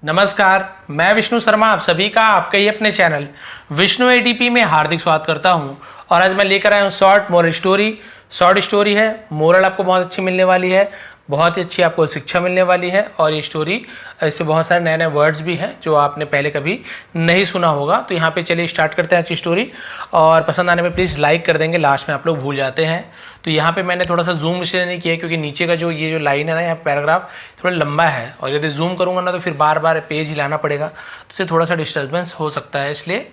नमस्कार, मैं विष्णु शर्मा आप सभी का आपके ही अपने चैनल विष्णु एटीपी में हार्दिक स्वागत करता हूं। और आज मैं लेकर आया हूं short moral story. Short story है, मोरल आपको बहुत अच्छी मिलने वाली है, बहुत ही अच्छी आपको शिक्षा मिलने वाली है। और ये स्टोरी इस पर बहुत सारे नए नए वर्ड्स भी हैं जो आपने पहले कभी नहीं सुना होगा। तो यहाँ पे चलिए स्टार्ट करते हैं अच्छी स्टोरी। और पसंद आने में प्लीज़ लाइक कर देंगे, लास्ट में आप लोग भूल जाते हैं। तो यहाँ पे मैंने थोड़ा सा जूम इसलिए नहीं किया क्योंकि नीचे का जो लाइन है ना, यहाँ पैराग्राफ थोड़ा लंबा है और यदि जूम करूँगा ना तो फिर बार बार पेज हिलाना पड़ेगा, तो उससे थोड़ा सा डिस्टर्बेंस हो सकता है। इसलिए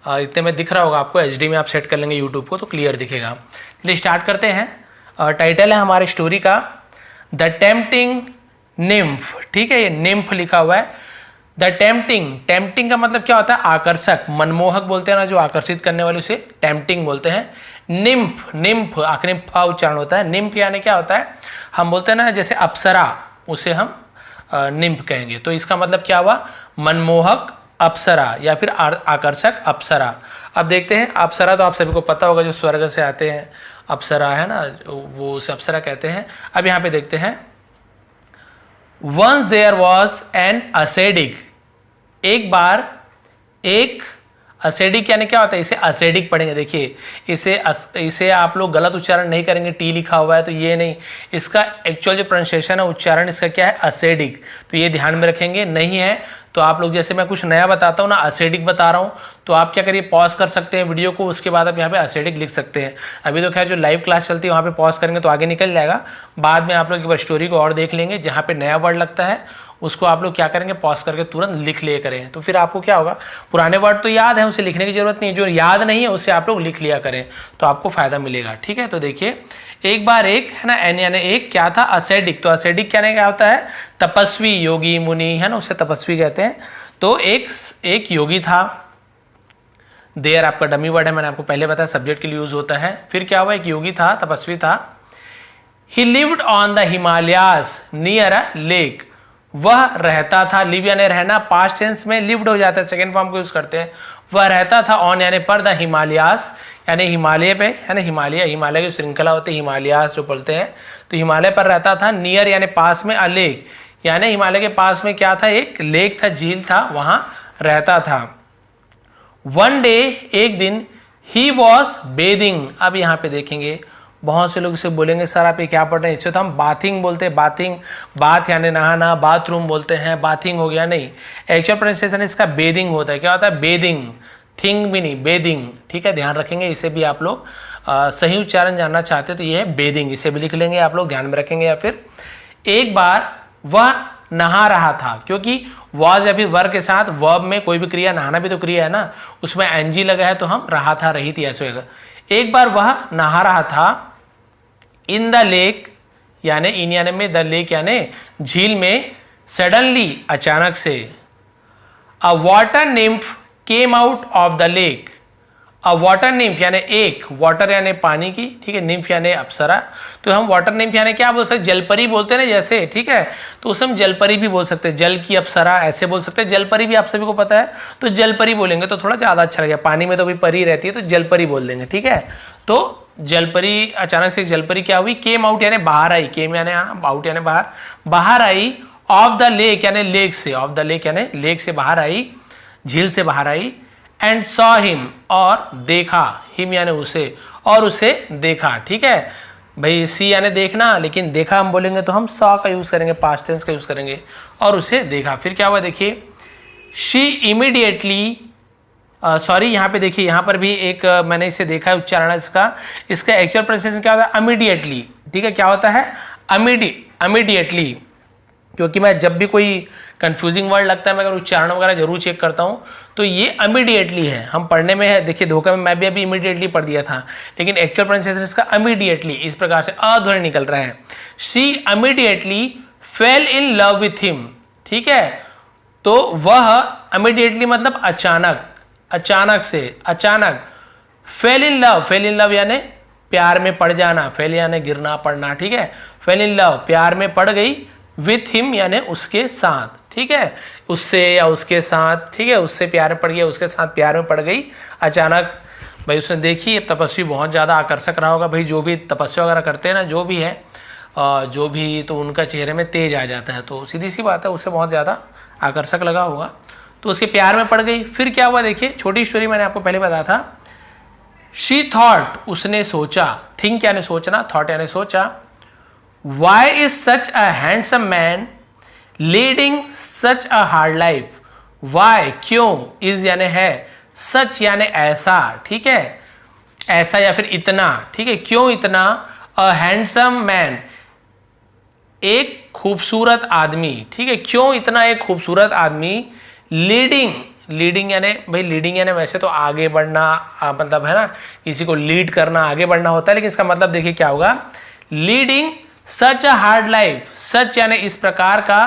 इतने में दिख रहा होगा आपको, HD में आप सेट कर लेंगे यूट्यूब को तो क्लियर दिखेगा। चलिए स्टार्ट करते हैं। टाइटल है हमारी स्टोरी का द टेम्पटिंग निम्फ। ठीक है, ये निम्फ लिखा हुआ है। द टेम्पटिंग का मतलब क्या होता है? आकर्षक, मनमोहक बोलते हैं ना, जो आकर्षित करने वाले उसे टेम्पटिंग बोलते हैं। निम्फ आखिरी में फा उच्चारण होता है। निम्फ यानी क्या होता है? हम बोलते हैं ना जैसे अप्सरा, उसे हम निम्फ कहेंगे। तो इसका मतलब क्या हुआ? मनमोहक अप्सरा या फिर आकर्षक अप्सरा। अब देखते हैं, अप्सरा तो आप सभी को पता होगा, जो स्वर्ग से आते हैं अप्सरा है ना, वो उसे अप्सरा कहते हैं। अब यहाँ पे देखते हैं, once there was an acidic. एक बार एक असेडिक यानी क्या होता है? इसे असेडिक पढ़ेंगे। देखिए इसे आप लोग गलत उच्चारण नहीं करेंगे, टी लिखा हुआ है तो ये नहीं, इसका एक्चुअल जो प्रोनाउंसिएशन है, उच्चारण इसका क्या है? असेडिक। तो ये ध्यान में रखेंगे। नहीं है तो आप लोग, जैसे मैं कुछ नया बताता हूँ ना, असेडिक बता रहा हूँ, तो आप क्या करिए, पॉज कर सकते हैं वीडियो को, उसके बाद आप यहाँ पे असेडिक लिख सकते हैं। अभी तो खैर जो लाइव क्लास चलती है वहाँ पे पॉज करेंगे तो आगे निकल जाएगा। बाद में आप लोग एक बार स्टोरी को और देख लेंगे, जहाँ पे नया वर्ड लगता है उसको आप लोग क्या करेंगे, पॉज करके तुरंत लिख लिया करें। तो फिर आपको क्या होगा, पुराने वर्ड तो याद है, उसे लिखने की जरूरत नहीं, जो याद नहीं है उसे आप लोग लिख लिया करें तो आपको फायदा मिलेगा। ठीक है, तो देखिए, एक बार एक है ना, एन यानी एक, क्या था? असेडिक। तो असेडिक क्या होता है? तपस्वी, योगी, मुनि है ना, उसे तपस्वी कहते हैं। तो एक योगी था। देयर आपका डमी वर्ड है, मैंने आपको पहले बताया, सब्जेक्ट के लिए यूज होता है। फिर क्या हुआ? एक योगी था, तपस्वी था। ही lived on the Himalayas near a lake. वह रहता था, लिव यानी रहना, पास्ट टेंस में लिव्ड हो जाता है, सेकेंड फॉर्म को यूज करते हैं। वह रहता था, ऑन यानी पर, द हिमालयास यानी हिमालय पे है ना, हिमालय की श्रृंखला होती है हिमालयास जो बोलते हैं, तो हिमालय पर रहता था। नियर यानी पास में, अ लेक यानी हिमालय के पास में क्या था? एक लेक था, झील था, वहां रहता था। वन डे, एक दिन, ही वॉज बेदिंग। अब यहाँ पे देखेंगे बहुत से लोग इसे बोलेंगे, सर आप ये क्या पढ़ रहे हैं? इसे तो हम बाथिंग बोलते हैं, बाथिंग, बाथ यानी नहाना, बाथरूम बोलते हैं, बाथिंग हो गया। नहीं, एक्चुअल प्रोनाउंसिएशन इसका बेदिंग होता है। क्या होता है? बेदिंग, थिंग भी नहीं, बेदिंग। ठीक है, ध्यान रखेंगे, इसे भी आप लोग सही उच्चारण जानना चाहते हैं तो ये है बेदिंग, इसे भी लिख लेंगे आप लोग, ध्यान में रखेंगे। या फिर एक बार वह नहा रहा था, क्योंकि वॉज या फिर वर के साथ वर्ब में कोई भी क्रिया, नहाना भी तो क्रिया है ना, उसमें एनजी लगा है तो हम रहा था, रही थी, ऐसे होगा। एक बार वह नहा रहा था इन द लेक यानी इन यानी में, द लेक यानी झील में, सडनली अचानक से, a water nymph came out of the lake. A water nymph यानी एक, वाटर यानी पानी की, ठीक है, निम्फ यानी अप्सरा। तो हम वाटर निम्फ यानी क्या बोल सकते हैं? जलपरी बोलते हैं ना जैसे, ठीक है, तो उसे हम जलपरी भी बोल सकते हैं, जल की अप्सरा ऐसे बोल सकते हैं। जलपरी भी आप सभी को पता है, तो जलपरी बोलेंगे तो थोड़ा ज्यादा अच्छा लगेगा। पानी में तो भी परी रहती है तो जलपरी बोल देंगे। ठीक है, तो जलपरी, अचानक से जलपरी क्या हुई? केम आउट यानी बाहर आई, केम यानी आउट यानी बाहर, बाहर आई, ऑफ द लेक यानी लेक से, ऑफ द लेक यानी लेक से बाहर आई, झील से बाहर आई। एंड सॉ हिम और देखा, हिम यानी उसे, और उसे देखा। ठीक है भाई, सी यानी देखना, लेकिन देखा हम बोलेंगे तो हम सॉ का यूज करेंगे, पास्ट टेंस का यूज करेंगे, और उसे देखा। फिर क्या हुआ? देखिए, शी इमीडिएटली, सॉरी यहाँ पे देखिए, यहाँ पर भी एक मैंने इसे देखा है उच्चारण इसका एक्चुअल प्रोनाउंसिएशन क्या होता है? इमीडिएटली। ठीक है, क्या होता है? इमीडिएटली। क्योंकि मैं जब भी कोई कंफ्यूजिंग वर्ड लगता है, मैं अगर उच्चारण वगैरह जरूर चेक करता हूँ, तो ये इमीडिएटली है। हम पढ़ने में है, देखिए धोखा में मैं भी अभी इमीडिएटली पढ़ दिया था, लेकिन एक्चुअल प्रोनाउंसिएशन इसका इमीडिएटली, इस प्रकार से अध्वनि निकल रहा है। She immediately fail in love with him. ठीक है, तो वह इमीडिएटली मतलब अचानक, अचानक से, अचानक। फेल इन लव यानी प्यार में पड़ जाना, फेल यानी गिरना, पड़ना। ठीक है, फेल इन लव प्यार में पड़ गई, विथ हिम यानी उसके साथ। ठीक है, उससे या उसके साथ, ठीक है, उससे प्यार में पड़ गया, उसके साथ प्यार में पड़ गई अचानक। भाई उसने देखी, तपस्वी बहुत ज़्यादा आकर्षक रहा होगा। भाई जो भी तपस्या वगैरह करते हैं ना, जो भी है, जो भी, तो उनका चेहरे में तेज आ जाता है, तो सीधी सी बात है, उससे बहुत ज़्यादा आकर्षक लगा होगा, तो उसके प्यार में पड़ गई। फिर क्या हुआ देखिए, छोटी स्टोरी मैंने आपको पहले बताया था। शी थॉट, उसने सोचा, थिंक यानी सोचना, थॉट यानी सोचा, why is such a handsome man leading such a hard life. Why क्यों, इज यानी है, सच यानी ऐसा, ठीक है, ऐसा या फिर इतना, ठीक है, क्यों इतना, अ हैंडसम मैन एक खूबसूरत आदमी, ठीक है, क्यों इतना एक खूबसूरत आदमी, लीडिंग, लीडिंग यानी भाई लीडिंग यानी वैसे तो आगे बढ़ना, मतलब है ना, किसी को लीड करना, आगे बढ़ना होता है, लेकिन इसका मतलब देखिए क्या होगा, leading such a hard life, such यानी इस प्रकार का,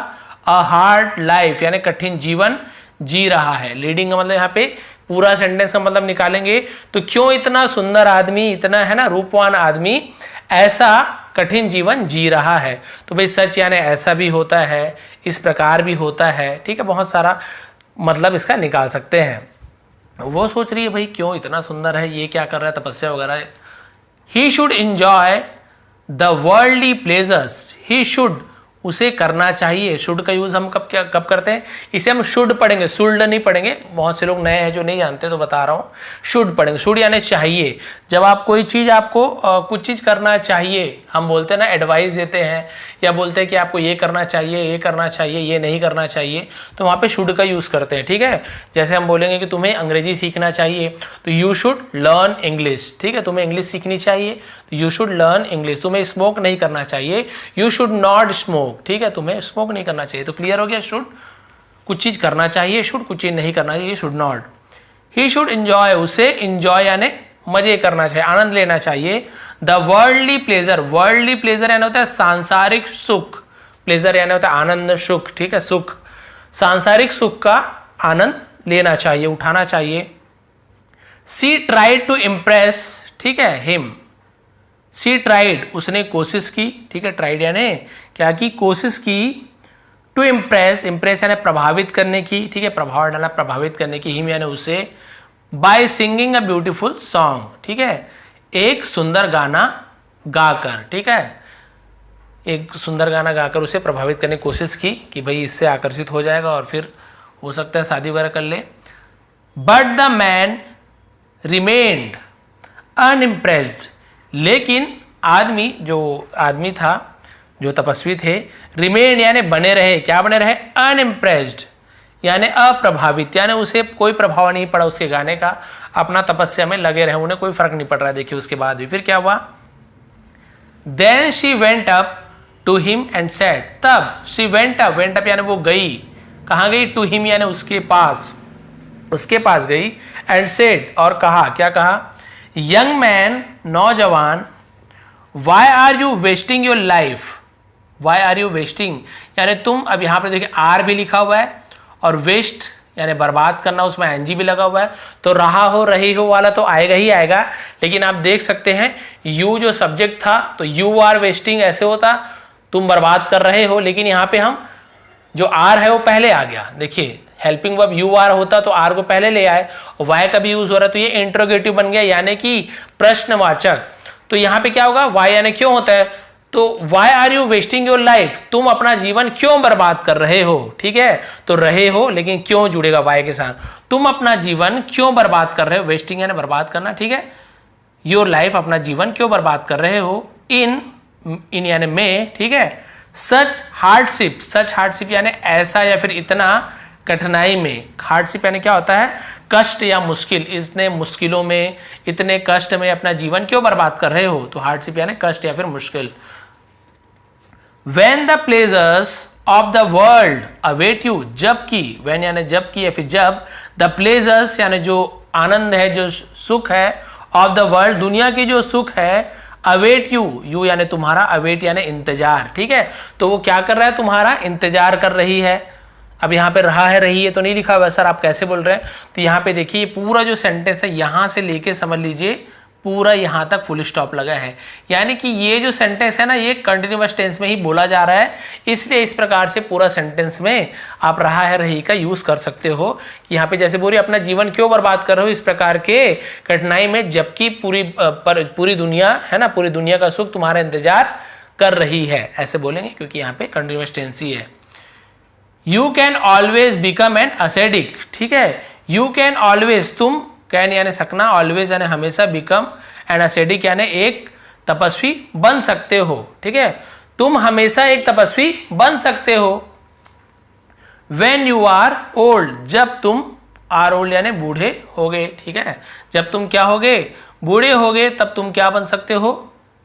अ हार्ड लाइफ यानी कठिन जीवन जी रहा है। लीडिंग का मतलब यहाँ पे पूरा सेंटेंस का मतलब निकालेंगे तो क्यों इतना सुंदर आदमी, इतना है ना रूपवान आदमी ऐसा कठिन जीवन जी रहा है। तो भाई सच यानी ऐसा भी होता है, इस प्रकार भी होता है, ठीक है, बहुत सारा मतलब इसका निकाल सकते हैं। वो सोच रही है भाई क्यों इतना सुंदर है, ये क्या कर रहा है, तपस्या वगैरह। He should enjoy the worldly pleasures, he should उसे करना चाहिए। शुड का यूज हम कब करते हैं, इसे हम शुड पढ़ेंगे, शुड नहीं पढ़ेंगे, बहुत से लोग नए हैं जो नहीं जानते तो बता रहा हूं, शुड पढ़ेंगे। शुड यानी चाहिए, जब आप कोई चीज आपको कुछ चीज करना चाहिए, हम बोलते हैं ना, एडवाइस देते हैं या बोलते हैं कि आपको ये करना चाहिए, ये करना चाहिए, ये नहीं करना चाहिए, तो वहां पे शुड का यूज करते हैं, ठीक है। जैसे हम बोलेंगे कि तुम्हें अंग्रेजी सीखना चाहिए तो यू शुड लर्न इंग्लिश, ठीक है, तुम्हें इंग्लिश सीखनी चाहिए तो यू शुड लर्न इंग्लिश। तुम्हें स्मोक नहीं करना चाहिए, यू शुड नॉट स्मोक, ठीक है, तुम्हें स्मोक नहीं करना चाहिए। तो क्लियर हो गया, शुड कुछ चीज करना चाहिए, शुड कुछ चीज नहीं करना चाहिए, should not. He should enjoy, उसे एंजॉय यानी मजे करना चाहिए, आनंद लेना चाहिए। The worldly pleasure, worldly pleasure यानी होता है सांसारिक सुख, प्लेजर यानी होता है आनंद, सुख, ठीक है, सुख, सांसारिक सुख का आनंद लेना चाहिए, उठाना चाहिए। सी ट्राइड टू इम्प्रेस, ठीक है, हिम, सी ट्राइड उसने कोशिश की, ठीक है, ट्राइड यानी क्या की, कोशिश की, टू इम्प्रेस, इम्प्रेस यानी प्रभावित करने की, ठीक है, प्रभाव डाला, प्रभावित करने की, हिम यानी उसे, by singing a beautiful song, ठीक है, एक सुंदर गाना गाकर, ठीक है, एक सुंदर गाना गाकर उसे प्रभावित करने की कोशिश की कि भाई इससे आकर्षित हो जाएगा और फिर हो सकता है शादी वगैरह कर ले। But the man remained unimpressed, लेकिन आदमी, जो आदमी था, जो तपस्वी थे, रिमेन यानी बने रहे, क्या बने रहे, अनइम्प्रेस्ड यानी अप्रभावित, यानी उसे कोई प्रभाव नहीं पड़ा उसके गाने का, अपना तपस्या में लगे रहे, उन्हें कोई फर्क नहीं पड़ रहा है। देखिए उसके बाद भी फिर क्या हुआ, then she went up to him and said, तब शी वेंट अप यानी वो गई, कहाँ गई, टू हिम यानी उसके पास, उसके पास गई, एंड सेड और कहा, क्या कहा, यंग मैन, नौजवान, why are you wasting your life, why are you wasting यानी तुम, अब यहां पर देखिए आर भी लिखा हुआ है और वेस्ट यानी बर्बाद करना, उसमें एनजी भी लगा हुआ है, तो रहा हो, रही हो वाला तो आएगा ही आएगा, लेकिन आप देख सकते हैं यू जो सब्जेक्ट था तो यू आर वेस्टिंग ऐसे होता, तुम बर्बाद कर रहे हो, लेकिन यहाँ पे हम जो आर है वो पहले आ गया। देखिए हेल्पिंग वर्ब यू आर होता तो आर को पहले ले आए, वाई का भी यूज हो रहा है तो ये इंट्रोगेटिव बन गया यानी कि प्रश्नवाचक। तो यहाँ पे क्या होगा, वाई यानी क्यों होता है, तो why are you wasting your life, तुम अपना जीवन क्यों बर्बाद कर रहे हो, ठीक है, तो रहे हो लेकिन क्यों जुड़ेगा वाई के साथ, तुम अपना जीवन क्यों बर्बाद कर रहे हो, वेस्टिंग यानी बर्बाद करना, ठीक है, योर लाइफ अपना जीवन क्यों बर्बाद कर रहे हो, इन यानी में, ठीक है, सच हार्डशिप यानी ऐसा या फिर इतना कठिनाई में, हार्डशिप यानी क्या होता है, कष्ट या मुश्किल, इतने मुश्किलों में, इतने कष्ट में अपना जीवन क्यों बर्बाद कर रहे हो, तो हार्डशिप यानी कष्ट या फिर मुश्किल। When the pleasures of the world await you, जबकि, when यानी जबकि या फिर जब, the pleasures यानी जो आनंद है, जो सुख है, of the world दुनिया की जो सुख है, await you, you यानी तुम्हारा, await यानी इंतजार, ठीक है, तो वो क्या कर रहा है, तुम्हारा इंतजार कर रही है। अब यहाँ पे रहा है, रही है तो नहीं लिखा हुआ, सर आप कैसे बोल रहे हैं, तो यहाँ पे देखिए पूरा जो सेंटेंस है यहाँ से लेके समझ लीजिए पूरा यहाँ तक फुल स्टॉप लगा है, यानी कि ये जो सेंटेंस है ना ये कंटिन्यूअस टेंस में ही बोला जा रहा है, इसलिए इस प्रकार से पूरा सेंटेंस में आप रहा है, रही का यूज कर सकते हो। यहाँ पे जैसे बोलिए अपना जीवन क्यों बर्बाद कर रहे हो इस प्रकार के कठिनाई में, जबकि पूरी दुनिया है ना, पूरी दुनिया का सुख तुम्हारा इंतजार कर रही है, ऐसे बोलेंगे क्योंकि यहाँ पे कंटिन्यूअस टेंस ही है। You can always become an ascetic, ठीक है, यू कैन ऑलवेज, तुम, कैन यानी सकना, ऑलवेज यानी हमेशा, बिकम एन असेडिक यानी एक तपस्वी बन सकते हो, ठीक है, तुम हमेशा एक तपस्वी बन सकते हो। वेन यू आर ओल्ड, जब तुम, आर ओल्ड यानी बूढ़े होगे, ठीक है, जब तुम क्या होगे, बूढ़े होगे, तब तुम क्या बन सकते हो,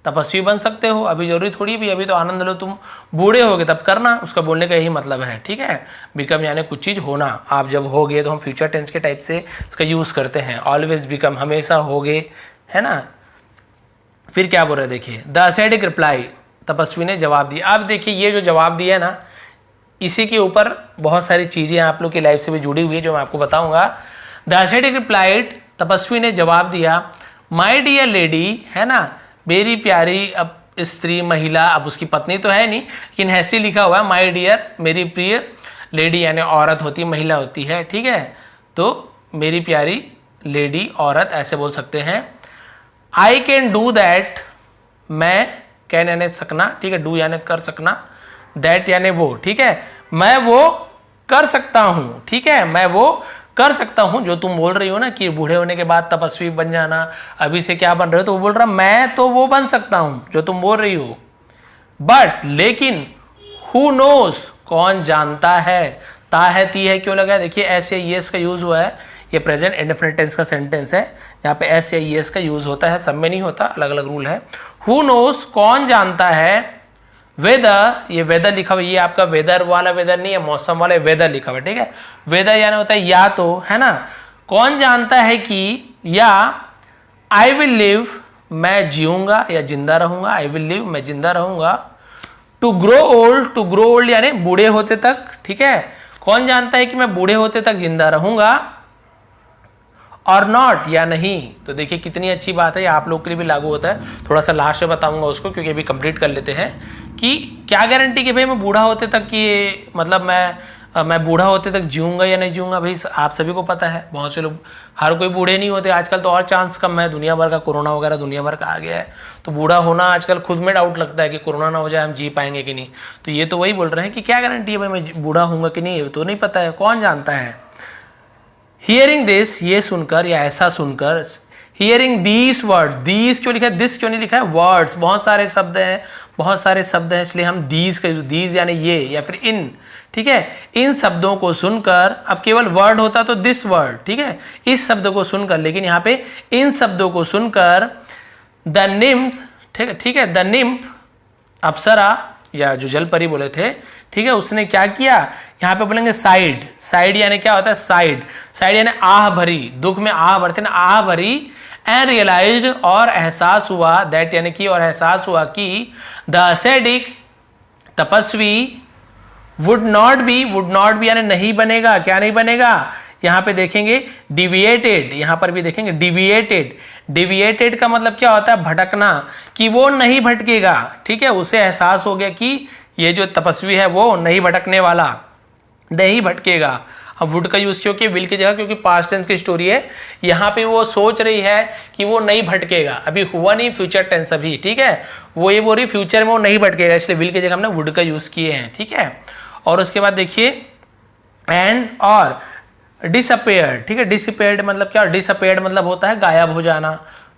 तपस्वी बन सकते हो। अभी जरूरी थोड़ी भी, अभी तो आनंद लो, तुम बूढ़े होगे तब करना, उसका बोलने का यही मतलब है, ठीक है। बिकम यानी कुछ चीज होना, आप जब होगे तो हम फ्यूचर टेंस के टाइप से इसका यूज करते हैं, ऑलवेज बिकम, हमेशा होगे, है ना। फिर क्या बोल रहे हैं, देखिए, द असेडिक रिप्लाई, तपस्वी ने जवाब दिया। अब देखिए ये जो जवाब दिया ना, इसी के ऊपर बहुत सारी चीजें आप लोग की लाइफ से भी जुड़ी हुई है जो मैं आपको बताऊंगा। द असेडिक रिप्लाइड, तपस्वी ने जवाब दिया, माई डियर लेडी, है ना, मेरी प्यारी, अब स्त्री, महिला, अब उसकी पत्नी तो है नहीं लेकिन ऐसे लिखा हुआ है, माई डियर, मेरी प्रिय, लेडी यानी औरत होती, महिला होती है, ठीक है, तो मेरी प्यारी लेडी, औरत, ऐसे बोल सकते हैं। आई कैन डू दैट, मैं, कैन यानी सकना, ठीक है, डू यानी कर सकना, दैट यानी वो, ठीक है, मैं वो कर सकता हूं, ठीक है, मैं वो कर सकता हूं, जो तुम बोल रही हो ना कि बूढ़े होने के बाद तपस्वी बन जाना, अभी से क्या बन रहे हो, तो वो बोल रहा मैं तो वो बन सकता हूं जो तुम बोल रही हो, बट लेकिन, हु नोस, कौन जानता है, ता है, ती है क्यों लगा है, देखिए एस या ईएस का यूज हुआ है, ये प्रेजेंट इंडेफिनिट टेंस का सेंटेंस है, यहाँ पे एस या ईएस का यूज होता है, सब में नहीं होता, अलग अलग रूल है। हु नोस, कौन जानता है, वेदर, ये वेदर लिखा हुआ, ये आपका वेदर वाला वेदर नहीं है, मौसम वाला वेदर लिखा हुआ, ठीक है, वेदर यानी होता है या तो, है ना, कौन जानता है कि, या आई विल लिव, मैं जीऊंगा या जिंदा रहूंगा, आई विल लिव, मैं जिंदा रहूंगा, to grow old, to grow old यानी बूढ़े होते तक, ठीक है, कौन जानता है कि मैं बूढ़े होते तक जिंदा रहूंगा, और नॉट या नहीं। तो देखिए कितनी अच्छी बात है, ये आप लोग के लिए भी लागू होता है, थोड़ा सा लास्ट में बताऊंगा उसको, क्योंकि अभी कंप्लीट कर लेते हैं कि क्या गारंटी कि भाई मैं बूढ़ा होते तक कि मतलब मैं बूढ़ा होते तक जीऊंगा या नहीं जीऊंगा। भाई आप सभी को पता है, बहुत से लोग, हर कोई बूढ़े नहीं होते, आजकल तो और चांस कम है, दुनिया भर का कोरोना वगैरह दुनिया भर का आ गया है, तो बूढ़ा होना आजकल खुद में डाउट लगता है कि कोरोना ना हो जाए हम जी पाएंगे कि नहीं। तो ये तो वही बोल रहे हैं कि क्या गारंटी है भाई मैं बूढ़ा हूँगा कि नहीं, तो नहीं पता है, कौन जानता है। हियरिंग दिस, ये सुनकर या ऐसा सुनकर, हियरिंग दीज वर्ड्स, दीज क्यों लिखा है, दिस क्यों नहीं लिखा है, वर्ड्स, बहुत सारे शब्द हैं, बहुत सारे शब्द हैं, इसलिए हम दीज का, दीज यानी ये या फिर इन, ठीक है, इन शब्दों को सुनकर, अब केवल वर्ड होता तो दिस वर्ड, ठीक है, इस शब्द को सुनकर, लेकिन यहाँ पे इन शब्दों को सुनकर, द निम्फ, ठीक है, द निम्फ, अप्सरा या जो जल परी बोले थे, ठीक है, उसने क्या किया, यहाँ पे बोलेंगे साइड, साइड यानी क्या होता है, साइड, साइड यानी आह भरी, दुख में आह भरते ना, आह भरी, एंड रियलाइज्ड, और एहसास हुआ, दैट यानी कि, और एहसास हुआ कि, द असेडिक, तपस्वी, वुड नॉट बी यानी नहीं बनेगा, क्या नहीं बनेगा, यहाँ पे देखेंगे डिविएटेड, यहाँ पर भी देखेंगे डिविएटेड, डिविएटेड का मतलब क्या होता है, भटकना, कि वो नहीं भटकेगा, ठीक है, उसे एहसास हो गया कि ये जो तपस्वी है वो नहीं भटकने वाला, नहीं भटकेगा। अब वुड का यूज क्यों किया विल की जगह, क्योंकि पास्ट टेंस की स्टोरी है, यहाँ पे वो सोच रही है कि वो नहीं भटकेगा, अभी हुआ नहीं, फ्यूचर टेंस अभी, ठीक है, वो ये बोल रही फ्यूचर में वो नहीं भटकेगा, इसलिए विल की जगह हमने वुड का यूज किए हैं, ठीक है। और उसके बाद देखिए एंड, और डिसअपेयर्ड, ठीक है, डिसअपेयर्ड मतलब क्या, डिसअपेयर्ड मतलब होता है गायब हो जाना,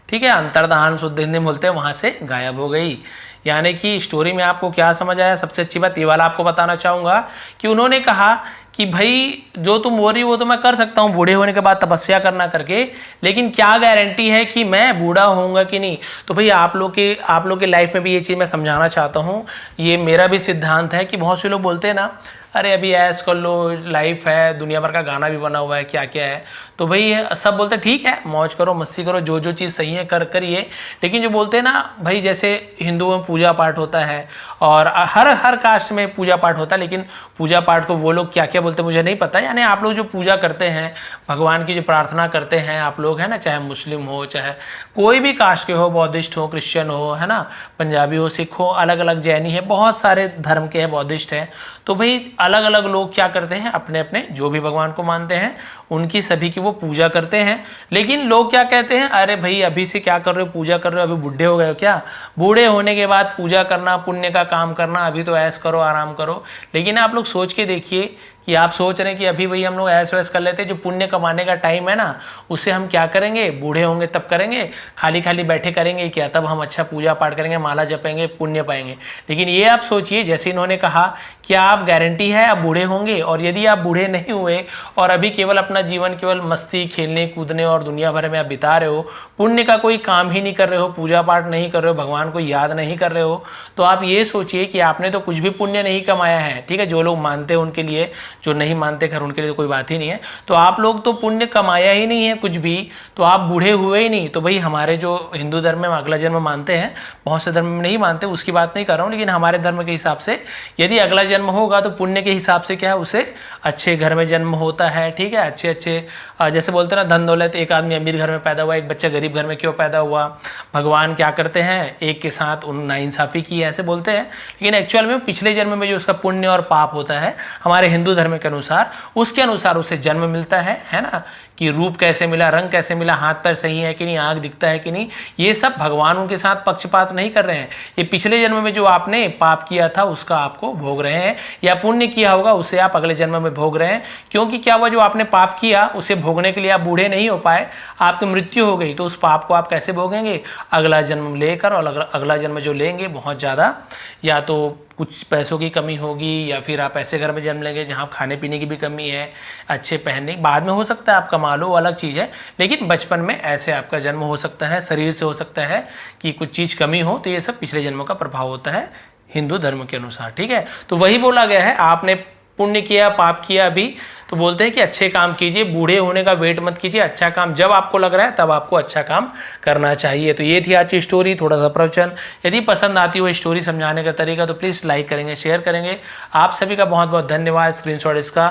ठीक है, अंतर्धान शुद्ध हिंदी में बोलते हैं, वहां से गायब हो गई। यानी कि स्टोरी में आपको क्या समझ आया, सबसे अच्छी बात ये वाला आपको बताना चाहूंगा कि उन्होंने कहा कि भाई जो तुम बोल रही हो वो तो मैं कर सकता हूँ बूढ़े होने के बाद तपस्या करना करके, लेकिन क्या गारंटी है कि मैं बूढ़ा होऊंगा कि नहीं। तो भाई आप लोग के लाइफ में भी ये चीज़ मैं समझाना चाहता हूँ, ये मेरा भी सिद्धांत है कि बहुत से लोग बोलते हैं ना, अरे अभी ऐश कर लो, लाइफ है, दुनिया भर का गाना भी बना हुआ है, क्या क्या है, तो भाई सब बोलते हैं ठीक है मौज करो, मस्ती करो, जो जो चीज़ सही है करिए। लेकिन जो बोलते हैं ना भाई, जैसे हिंदुओं में पूजा पाठ होता है और हर कास्ट में पूजा पाठ होता है, लेकिन पूजा पाठ को वो लोग क्या क्या बोलते हैं मुझे नहीं पता। यानी आप लोग जो पूजा करते हैं, भगवान की जो प्रार्थना करते हैं आप लोग, है ना, चाहे मुस्लिम हो, चाहे कोई भी कास्ट के हो, बौद्धिस्ट हो, क्रिश्चियन हो, है ना, पंजाबी हो, सिख हो, अलग अलग जैनी है, बहुत सारे धर्म के हैं, बौद्धिस्ट हैं। तो भाई अलग अलग लोग क्या करते हैं, अपने अपने जो भी भगवान को मानते हैं उनकी सभी की वो पूजा करते हैं। लेकिन लोग क्या कहते हैं, अरे भाई अभी से क्या कर रहे हो, पूजा कर रहे हो, अभी बूढ़े हो गए हो क्या, बूढ़े होने के बाद पूजा करना, पुण्य का काम करना, अभी तो ऐश करो, आराम करो। लेकिन आप लोग सोच के देखिए कि आप सोच रहे हैं कि अभी भाई हम लोग ऐश वैश कर लेते हैं, जो पुण्य कमाने का टाइम है ना उसे हम क्या करेंगे, बूढ़े होंगे तब करेंगे, खाली खाली बैठे करेंगे क्या, तब हम अच्छा पूजा पाठ करेंगे, माला जपेंगे, पुण्य पाएंगे। लेकिन ये आप सोचिए, जैसे इन्होंने कहा क्या आप गारंटी है आप बूढ़े होंगे, और यदि आप बूढ़े नहीं हुए और अभी केवल अपना जीवन केवल मस्ती खेलने कूदने और दुनिया भर में आप बिता रहे हो, पुण्य का कोई काम ही नहीं कर रहे हो, पूजा पाठ नहीं कर रहे हो, भगवान को याद नहीं कर रहे हो, तो आप ये सोचिए कि आपने तो कुछ भी पुण्य नहीं कमाया है। ठीक है, जो लोग मानते हैं उनके लिए, जो नहीं मानते खैर उनके लिए तो कोई बात ही नहीं है। तो आप लोग तो पुण्य कमाया ही नहीं है कुछ भी, तो आप बूढ़े हुए ही नहीं। तो भाई हमारे जो हिंदू धर्म में अगला जन्म मानते हैं, बहुत से धर्म में नहीं मानते, उसकी बात नहीं कर रहा हूँ, लेकिन हमारे धर्म के हिसाब से यदि अगला जन्म होगा तो पुण्य के हिसाब से क्या है, उसे अच्छे घर में जन्म होता है। ठीक है, अच्छे अच्छे जैसे बोलते हैं ना धन दौलत, एक आदमी अमीर घर में पैदा हुआ, एक बच्चा गरीब घर में क्यों पैदा हुआ, भगवान क्या करते हैं, एक के साथ उन नाइंसाफी की ऐसे बोलते हैं। लेकिन एक्चुअल में पिछले जन्म में जो उसका पुण्य और पाप होता है हमारे हिंदू धर्म के अनुसार, उसके अनुसार उसे जन्म मिलता है ना, कि रूप कैसे मिला, रंग कैसे मिला, हाथ पैर सही है कि नहीं, आंख दिखता है कि नहीं, ये सब भगवान उनके साथ पक्षपात नहीं कर रहे हैं। ये पिछले जन्म में जो आपने पाप किया था उसका आपको भोग रहे हैं, या पुण्य किया होगा उसे आप अगले जन्म में भोग रहे हैं। क्योंकि क्या हुआ, जो आपने पाप किया उसे भोगने के लिए आप बूढ़े नहीं हो पाए, आपकी मृत्यु हो गई, तो उस पाप को आप कैसे भोगेंगे, अगला जन्म लेकर। और अगला जन्म जो लेंगे बहुत ज़्यादा, या तो कुछ पैसों की कमी होगी, या फिर आप ऐसे घर में जन्म लेंगे जहाँ खाने पीने की भी कमी है, अच्छे पहनने, बाद में हो सकता है आप कमा लो, अलग चीज़ है, लेकिन बचपन में ऐसे आपका जन्म हो सकता है, शरीर से हो सकता है कि कुछ चीज़ कमी हो, तो ये सब पिछले जन्मों का प्रभाव होता है हिंदू धर्म के अनुसार। ठीक है, तो वही बोला गया है, आपने पुण्य किया पाप किया अभी, तो बोलते हैं कि अच्छे काम कीजिए, बूढ़े होने का वेट मत कीजिए, अच्छा काम जब आपको लग रहा है तब आपको अच्छा काम करना चाहिए। तो ये थी आज की स्टोरी, थोड़ा सा प्रवचन। यदि पसंद आती हो स्टोरी समझाने का तरीका तो प्लीज़ लाइक करेंगे, शेयर करेंगे। आप सभी का बहुत बहुत धन्यवाद। स्क्रीनशॉट इसका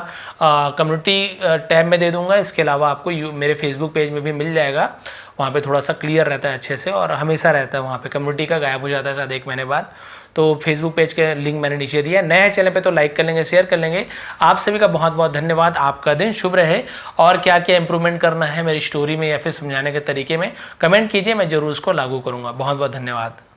कम्युनिटी टैब में दे दूंगा, इसके अलावा आपको मेरे फेसबुक पेज में भी मिल जाएगा, वहाँ पे थोड़ा सा क्लियर रहता है अच्छे से, और हमेशा रहता है वहाँ पे, कम्युनिटी का गायब हो जाता है शायद 1 महीने बाद। तो फेसबुक पेज के लिंक मैंने नीचे दिया है। नए चैनल पे तो लाइक कर लेंगे, शेयर कर लेंगे। आप सभी का बहुत बहुत धन्यवाद। आपका दिन शुभ रहे। और क्या क्या इंप्रूवमेंट करना है मेरी स्टोरी में या फिर समझाने के तरीके में कमेंट कीजिए, मैं जरूर उसको लागू करूँगा। बहुत बहुत धन्यवाद।